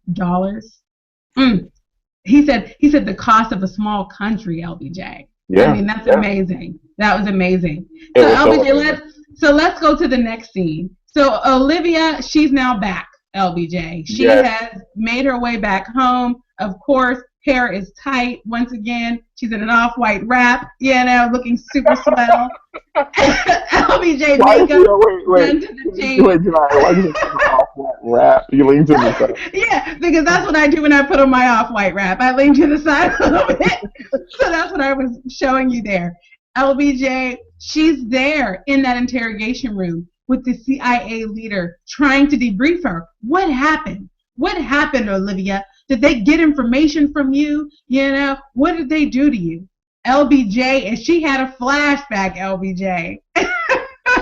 He said the cost of a small country, LBJ. Yeah. That's amazing. That was amazing. It So was LBJ, let's go to the next scene. So Olivia, she's now back. LBJ. She Yes. has made her way back home. Of course, hair is tight. Once again, she's in an off-white wrap, looking super swell. LBJ Why is makeup wait, done to the T. wait, July, why you off white rap? You lean to the side. Yeah, because that's what I do when I put on my off-white wrap. I lean to the side a little bit. So that's what I was showing you there. LBJ, she's there in that interrogation room with the CIA leader trying to debrief her. What happened? What happened, Olivia? Did they get information from you? What did they do to you? LBJ, and she had a flashback, LBJ.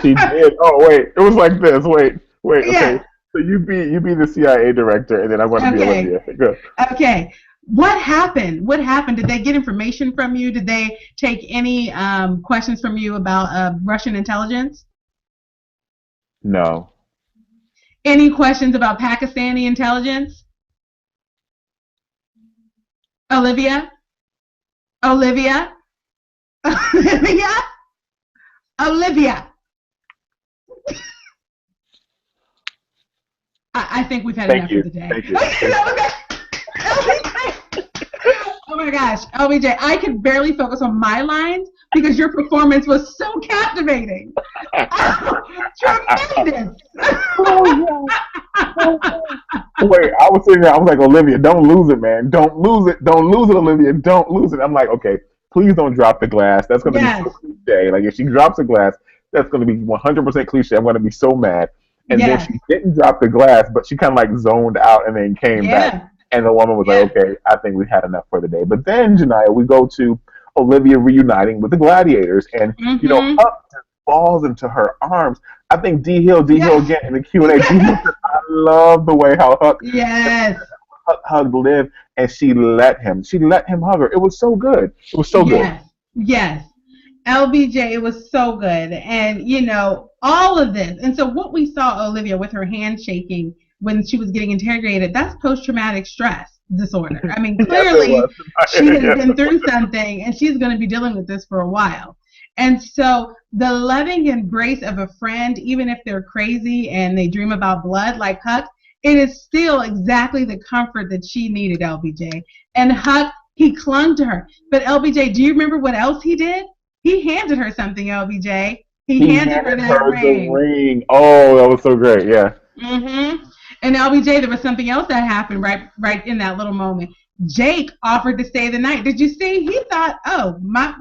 She did. Oh wait, it was like this. Wait. Okay. Yeah. So you be the CIA director, and then I'm going to be Olivia. Go. Okay. What happened? What happened? Did they get information from you? Did they take any questions from you about Russian intelligence? No. Any questions about Pakistani intelligence? Olivia? Olivia? Olivia? Olivia? I think we've had enough for the day. Thank you. Oh my gosh, LBJ, I could barely focus on my lines because your performance was so captivating. Tremendous. Wait, I was sitting there, I was like, Olivia, don't lose it, man. Don't lose it, Olivia. Don't lose it. I'm like, okay, please don't drop the glass. That's going to be so cliche. Like, if she drops a glass, that's going to be 100% cliche. I'm going to be so mad. And then she didn't drop the glass, but she kind of like zoned out and then came back. And the woman was like, okay, I think we've had enough for the day. But then, Janiyah, we go to Olivia reuniting with the gladiators. And, Huck just falls into her arms. I think D Hill again in the Q&A. I love the way how Huck hugged Liv, and she let him hug her. It was so good. It was so good. Yes. LBJ, it was so good. And, all of this. And so what we saw Olivia with her hand shaking when she was getting interrogated, that's post-traumatic stress disorder. I mean, clearly she has been through something, and she's going to be dealing with this for a while. And so the loving embrace of a friend, even if they're crazy and they dream about blood like Huck, it is still exactly the comfort that she needed, LBJ. And Huck, he clung to her. But LBJ, do you remember what else he did? He handed her something, LBJ. He handed her that ring. Oh, that was so great, yeah. And LBJ, there was something else that happened right in that little moment. Jake offered to stay the night. Did you see? He thought, oh, my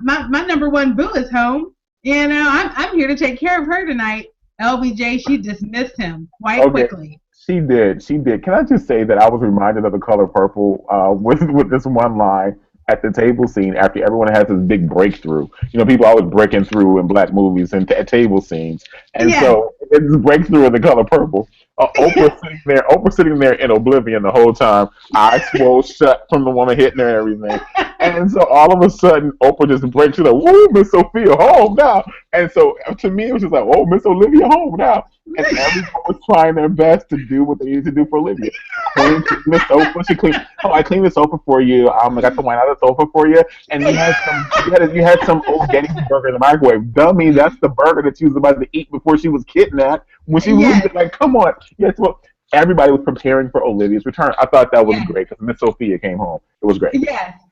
number one boo is home. I'm here to take care of her tonight. LBJ, she dismissed him quite quickly. She did. Can I just say that I was reminded of The Color Purple with this one line at the table scene after everyone has this big breakthrough. People always breaking through in black movies and table scenes. And so it's this breakthrough in The Color Purple. Oprah sitting there in oblivion the whole time, eyes swole shut from the woman hitting her and everything. And so all of a sudden, Oprah just breaks. She's like, "Woo, Miss Sophia, home now!" And so to me, it was just like, "Oh, Miss Olivia, home now!" And everyone was trying their best to do what they needed to do for Olivia. Clean the sofa. She cleaned. Oh, I cleaned the sofa for you. I got the wine out of the sofa for you. And you had some old Gettysburg in the microwave. Dummy, that's the burger that she was about to eat before she was kidnapped. When she was like, "Come on!" Yes, well, everybody was preparing for Olivia's return. I thought that was great because Miss Sophia came home. It was great.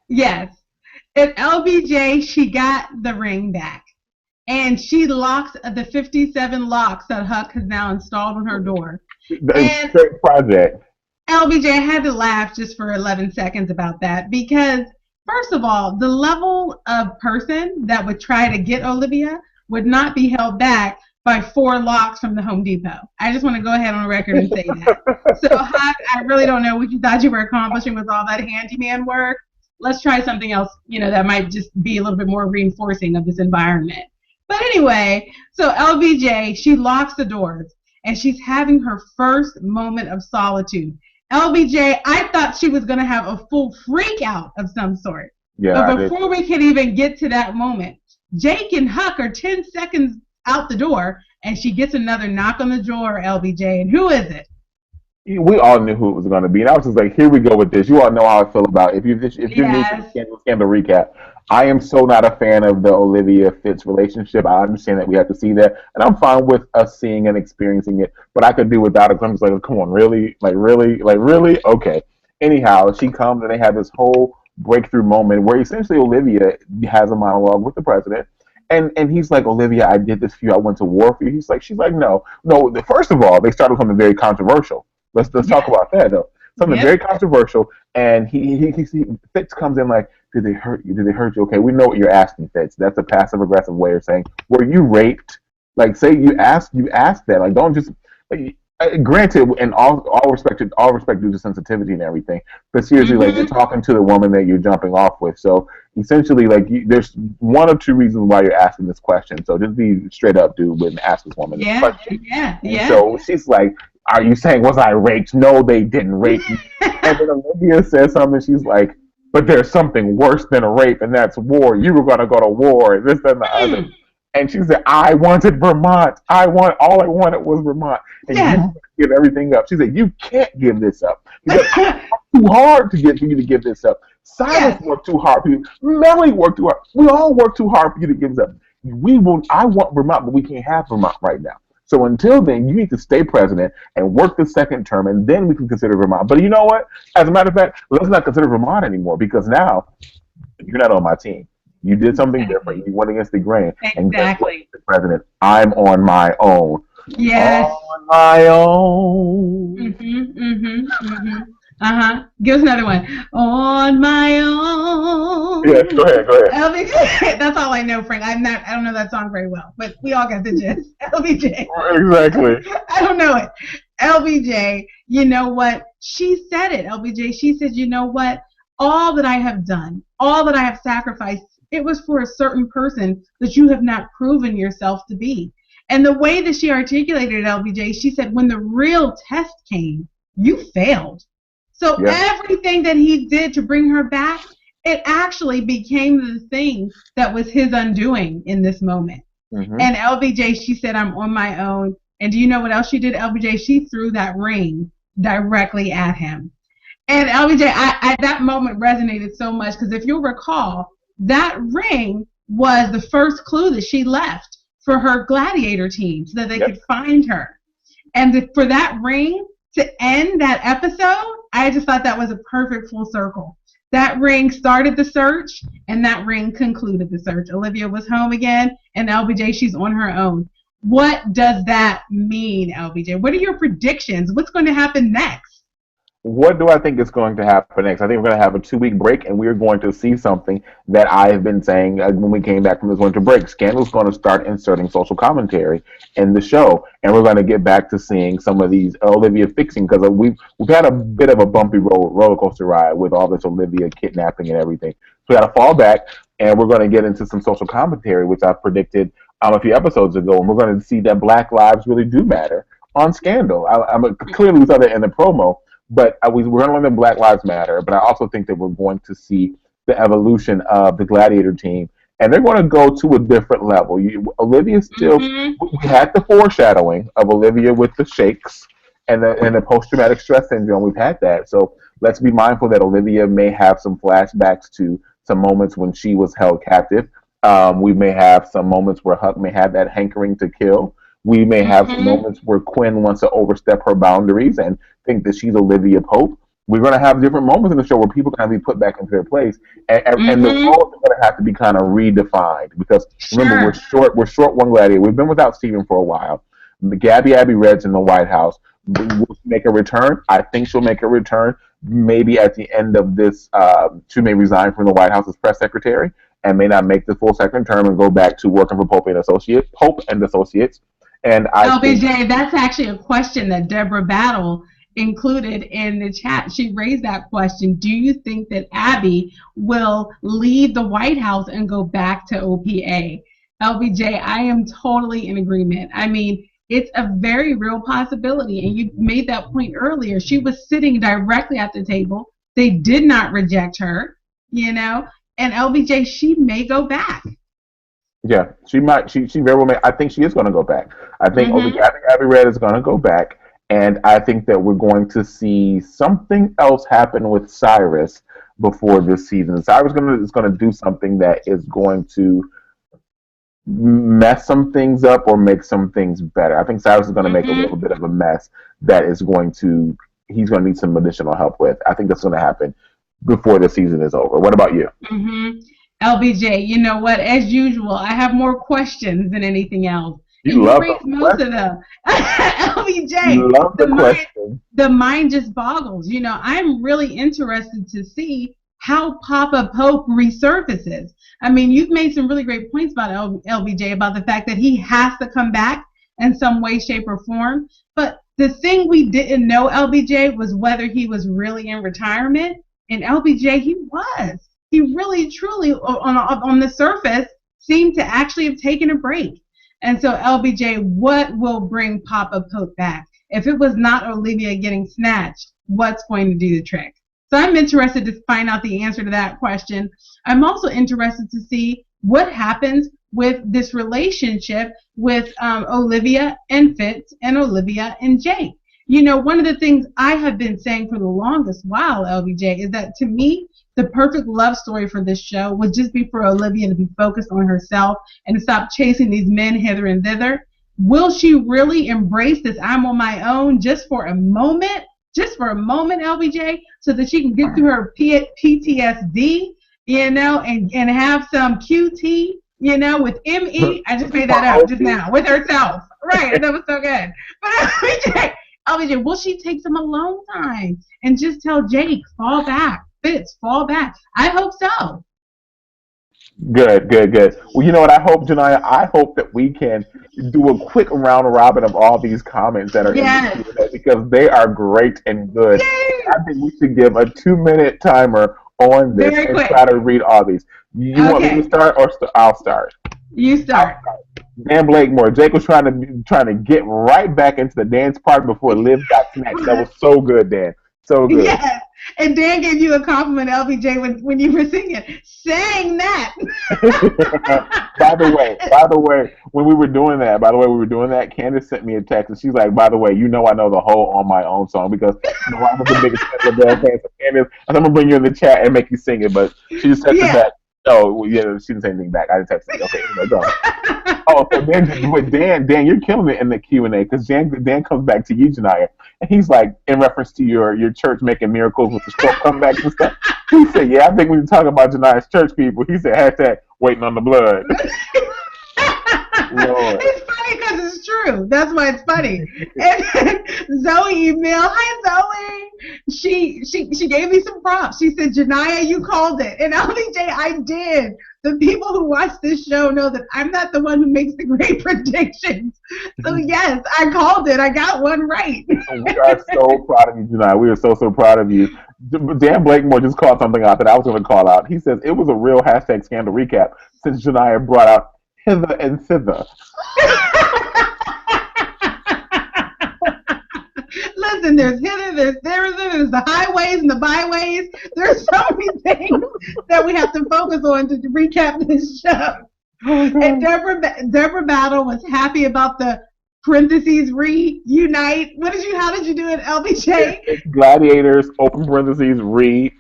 Yes. And LBJ, she got the ring back. And she locks the 57 locks that Huck has now installed on her door. And great project. LBJ, I had to laugh just for 11 seconds about that because, first of all, the level of person that would try to get Olivia would not be held back by 4 locks from the Home Depot. I just want to go ahead on the record and say that. So, Huck, I really don't know what you thought you were accomplishing with all that handyman work. Let's try something else, that might just be a little bit more reinforcing of this environment. But anyway, so LBJ, she locks the doors, and she's having her first moment of solitude. LBJ, I thought she was going to have a full freak out of some sort. But before we can even get to that moment, Jake and Huck are 10 seconds out the door, and she gets another knock on the door, LBJ. And who is it? We all knew who it was going to be. And I was just like, here we go with this. You all know how I feel about it. If you're new to the Scandal recap, I am so not a fan of the Olivia Fitz relationship. I understand that we have to see that, and I'm fine with us seeing and experiencing it. But I could do without it. I'm just like, come on, really, like really, like really, okay. Anyhow, she comes and they have this whole breakthrough moment where essentially Olivia has a monologue with the president. And he's like, Olivia, I did this for you. I went to war for you. She's like, no, no. First of all, they started with something very controversial. Let's talk Yeah. about that though. Something very Yep. controversial. And he Fitz comes in like, did they hurt you? Did they hurt you? Okay, we know what you're asking, Fitz. That's a passive aggressive way of saying, were you raped? Like, say you asked that. Like, don't just like. Granted, in all respect due to sensitivity and everything, but seriously, like you're Mhm. talking to the woman that you're jumping off with, so essentially, like there's one or two reasons why you're asking this question. So just be straight up, dude, and ask this woman this Yeah. question. Yeah. And Yeah. so she's like, "Are you saying was I raped? No, they didn't rape me." And then Olivia says something. She's like, "But there's something worse than a rape, and that's war. You were gonna go to war. This and the other." Mm. And she said, "I wanted Vermont. All I wanted was Vermont, and Yes. you give everything up." She said, "You can't give this up because I worked too hard to get for you to give this up. Cyrus Yes. worked too hard for you. Melly worked too hard. We all worked too hard for you to give this up. We will. I want Vermont, but we can't have Vermont right now. So until then, you need to stay president and work the second term, and then we can consider Vermont. But you know what? As a matter of fact, let's not consider Vermont anymore because now you're not on my team. You did something different. Exactly. You went against the grain. And guess what, Exactly. Mr. President? I'm on my own. Yes. On my own. Mhm. Mhm. Mhm. Uh-huh. Give us another one. On my Yes, go own. ahead, go ahead. LBJ. That's all I know, Frank. I don't know that song very well, but we all got the gist. LBJ. Exactly. I don't know it. LBJ, you know what? She said it, LBJ. She said, you know what? All that I have done, all that I have sacrificed, it was for a certain person that you have not proven yourself to be. And the way that she articulated it, LBJ, she said, when the real test came, you failed. So Yeah. everything that he did to bring her back, it actually became the thing that was his undoing in this moment. Mm-hmm. And LBJ, she said, I'm on my own. And do you know what else she did, LBJ? She threw that ring directly at him. And LBJ, that moment resonated so much because if you'll recall, that ring was the first clue that she left for her gladiator team so that they could find her. And for that ring to end that episode, I just thought that was a perfect full circle. That ring started the search, and that ring concluded the search. Olivia was home again, and LBJ, she's on her own. What does that mean, LBJ? What are your predictions? What's going to happen next? What do I think is going to happen next? I think we're going to have a 2 week break, and we're going to see something that I have been saying when we came back from this winter break. Scandal's going to start inserting social commentary in the show, and we're going to get back to seeing some of these Olivia fixing because we've had a bit of a bumpy roller coaster ride with all this Olivia kidnapping and everything. So we got to fall back, and we're going to get into some social commentary, which I predicted a few episodes ago, and we're going to see that Black lives really do matter on Scandal. Clearly we saw that in the promo. But we're going to learn that Black Lives Matter, but I also think that we're going to see the evolution of the Gladiator team, and they're going to go to a different level. Olivia still, we had the foreshadowing of Olivia with the shakes and the post-traumatic stress syndrome. We've had that, so let's be mindful that Olivia may have some flashbacks to some moments when she was held captive. We may have some moments where Huck may have that hankering to kill. We may have some moments where Quinn wants to overstep her boundaries and think that she's Olivia Pope. We're going to have different moments in the show where people are going to be put back into their place, and the roles are going to have to be kind of redefined because remember we're short one gladiator. We've been without Steven for a while. Abby Red's in the White House. Will she make a return? I think she'll make a return. Maybe at the end of this, she may resign from the White House as press secretary and may not make the full second term and go back to working for Pope and Associates. And LBJ, that's actually a question that Deborah Battle included in the chat. She raised that question. Do you think that Abby will leave the White House and go back to OPA? LBJ, I am totally in agreement. I mean, it's a very real possibility. And you made that point earlier. She was sitting directly at the table. They did not reject her, and LBJ, she may go back. Yeah, she might. She very well may. I think she is going to go back. I think Abby Red is going to go back, and I think that we're going to see something else happen with Cyrus before this season. Cyrus is gonna do something that is going to mess some things up or make some things better. I think Cyrus is going to make a little bit of a mess that is going to he's going to need some additional help with. I think that's going to happen before the season is over. What about you? LBJ, you know what? As usual, I have more questions than anything else. You love most of them. LBJ, you love the question. The mind just boggles. You know, I'm really interested to see how Papa Pope resurfaces. I mean, you've made some really great points about LBJ, about the fact that he has to come back in some way, shape, or form. But the thing we didn't know, LBJ, was whether he was really in retirement. And LBJ, he was. He really, truly, on the surface, seemed to actually have taken a break. And so, LBJ, what will bring Papa Pope back? If it was not Olivia getting snatched, what's going to do the trick? So I'm interested to find out the answer to that question. I'm also interested to see what happens with this relationship with Olivia and Fitz and Olivia and Jake. You know, one of the things I have been saying for the longest while, LBJ, is that to me, the perfect love story for this show would just be for Olivia to be focused on herself and to stop chasing these men hither and thither. Will she really embrace this I'm on my own just for a moment? Just for a moment, LBJ, so that she can get through her PTSD, you know, and have some QT, you know, with ME. I just made that up just now, with herself. Right, that was so good. But LBJ, will she take some alone time and just tell Jake, fall back, Fitz, fall back? I hope so. Good. Well, you know what I hope, Janiyah? I hope that we can do a quick round robin of all these comments that are in the Q&A because they are great and good. I think we should give a 2-minute timer on this try to read all these. You want me to start or I'll start? You start. Dan Blakemore. Jake was trying to get right back into the dance part before Liv got snatched. That was so good, Dan. So good. Yes. And Dan gave you a compliment, LBJ, when you were singing. Saying that. By the way, when we were doing that, Candace sent me a text, and she's like, by the way, you know I know the whole On My Own song because you know, I'm the biggest Bell fan. So Candace, I'm going to bring you in the chat and make you sing it, but she just texted back. Oh, yeah, she didn't say anything back. I just texted. Okay, anyway, go. Oh, so Dan, you're killing it in the Q&A because Dan comes back to you, Janiyah, and he's like, in reference to your church making miracles with the stroke comebacks and stuff. He said, yeah, I think we can talk about Janiyah's church people. He said, hashtag waiting on the blood. Lord. It's funny because it's true. That's why it's funny. And Zoe emailed, hi Zoe. She gave me some props. She said, Janiyah, you called it. And LBJ, I did. The people who watch this show know that I'm not the one who makes the great predictions. So yes, I called it. I got one right. We are so proud of you, Janiyah. We are so proud of you. Dan Blakemore just called something out that I was going to call out. He says, it was a real hashtag scandal recap since Janiyah brought out hither and thither. Listen, there's hither, there's there, there's the highways and the byways. There's so many things that we have to focus on to recap this show. And Deborah Battle was happy about the parentheses reunite. How did you do it, LBJ? It's gladiators, open parentheses,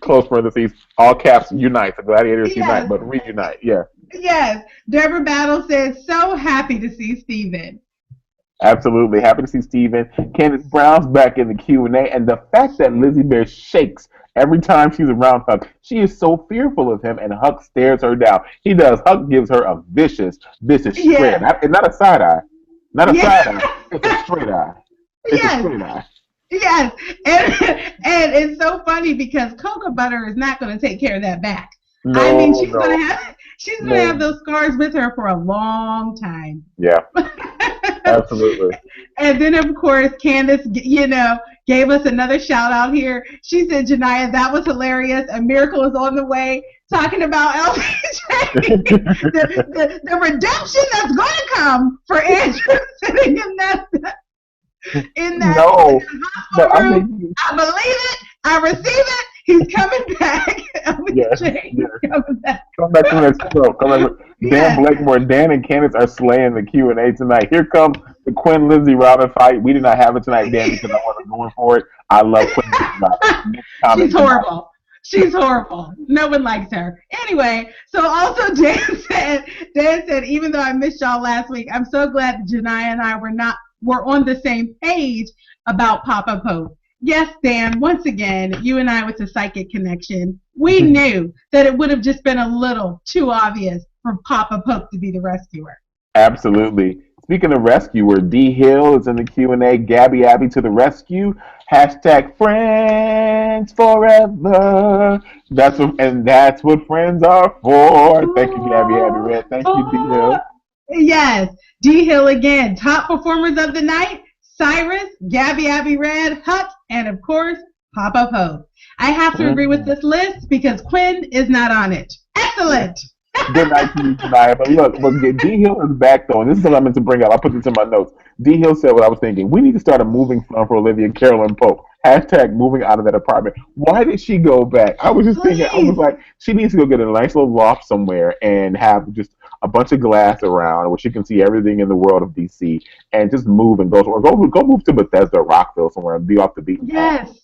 close parentheses, all caps, unite. The gladiators unite, but reunite, yeah. Yes. Deborah Battle says, so happy to see Steven. Absolutely. Happy to see Steven. Candace Brown's back in the Q&A, and the fact that Lizzie Bear shakes every time she's around Huck, she is so fearful of him, and Huck stares her down. He does. Huck gives her a vicious stare. Not a side eye. Not a side eye. It's a straight eye. It's a straight eye. Yes. And it's so funny because Cocoa Butter is not going to take care of that back. No, I mean, she's going to have those scars with her for a long time. Yeah. Absolutely. And then, of course, Candace, gave us another shout out here. She said, Janiyah, that was hilarious. A miracle is on the way. Talking about LBJ. the redemption that's going to come for Andrew sitting in that no, hospital room. I believe it. I receive it. He's coming back. Yes. Coming back. Come back from that stroke. Dan Blakemore, Dan and Candace are slaying the Q&A tonight. Here comes the Quinn Lindsay Robin fight. We did not have it tonight, Dan, because I wasn't going for it. I love Quinn Lindsay Robin. She's horrible. She's horrible. No one likes her. Anyway, so also Dan said, even though I missed y'all last week, I'm so glad that Janiyah and I were on the same page about Papa Pope. Yes, Dan, once again, you and I with a psychic connection. We knew that it would have just been a little too obvious for Papa Pope to be the rescuer. Absolutely. Speaking of rescuer, D Hill is in the Q&A. Gabby Abby to the rescue. Hashtag friends forever. That's what friends are for. Thank you, Gabby Abby Red. Thank you, D Hill. Yes, D Hill again. Top performers of the night: Cyrus, Gabby Abby Red, Huck, and of course, Papa Pope. I have to agree with this list because Quinn is not on it. Excellent. Good night to you tonight. But look, D Hill is back though, and this is what I meant to bring up. I put this in my notes. D Hill said what I was thinking. We need to start a moving fund for Olivia Carolyn Pope. Hashtag moving out of that apartment. Why did she go back? I was just thinking, I was like, she needs to go get a nice little loft somewhere and have just a bunch of glass around where she can see everything in the world of DC and just move and go move to Bethesda or Rockville somewhere and be off the beaten path. Yes.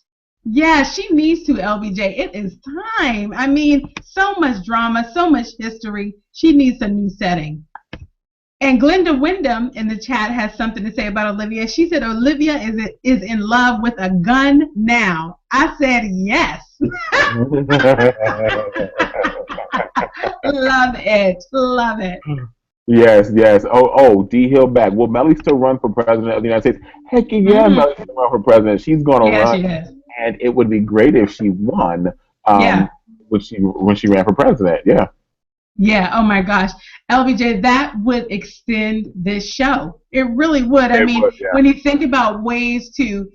Yeah, she needs to, LBJ. It is time. I mean, so much drama, so much history. She needs a new setting. And Glenda Wyndham in the chat has something to say about Olivia. She said Olivia is in love with a gun now. I said yes. Love it. Love it. Yes. Oh, D Hill back. Will Melly still run for president of the United States? Heck yeah, Melly's still run for president. She's going to run. She is. And it would be great if she won when she ran for president. Yeah. Yeah, oh my gosh. LBJ, that would extend this show. It really would. When you think about ways to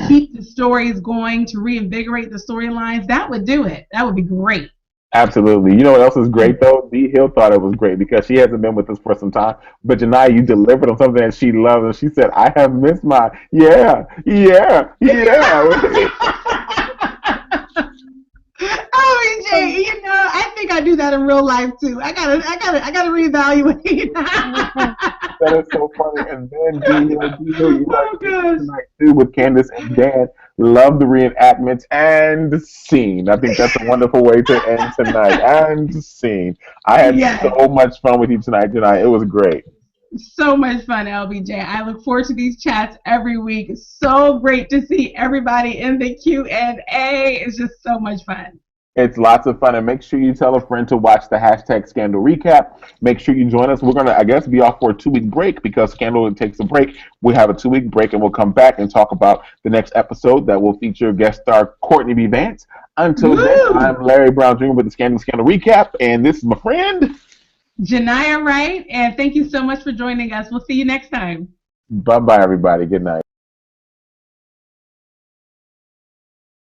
keep the stories going, to reinvigorate the storylines, that would do it. That would be great. Absolutely. You know what else is great, though? D Hill thought it was great because she hasn't been with us for some time. But Janiyah, you delivered on something that she loves, and she said, I have missed my, yeah. Oh, EJ, I think I do that in real life too. I gotta reevaluate. That is so funny. And then D Hill, you tonight too with Candace and Dan. Love the reenactments and scene. I think that's a wonderful way to end tonight. And scene. I had so much fun with you tonight. It was great. So much fun, LBJ. I look forward to these chats every week. So great to see everybody in the Q&A. It's just so much fun. It's lots of fun, and make sure you tell a friend to watch the hashtag Scandal Recap. Make sure you join us. We're going to, I guess, be off for a 2-week break because Scandal takes a break. We have a 2-week break, and we'll come back and talk about the next episode that will feature guest star Courtney B. Vance. Until then, I'm Larry Brown Jr. with the Scandal Recap, and this is my friend Janiyah Wright, and thank you so much for joining us. We'll see you next time. Bye-bye, everybody. Good night.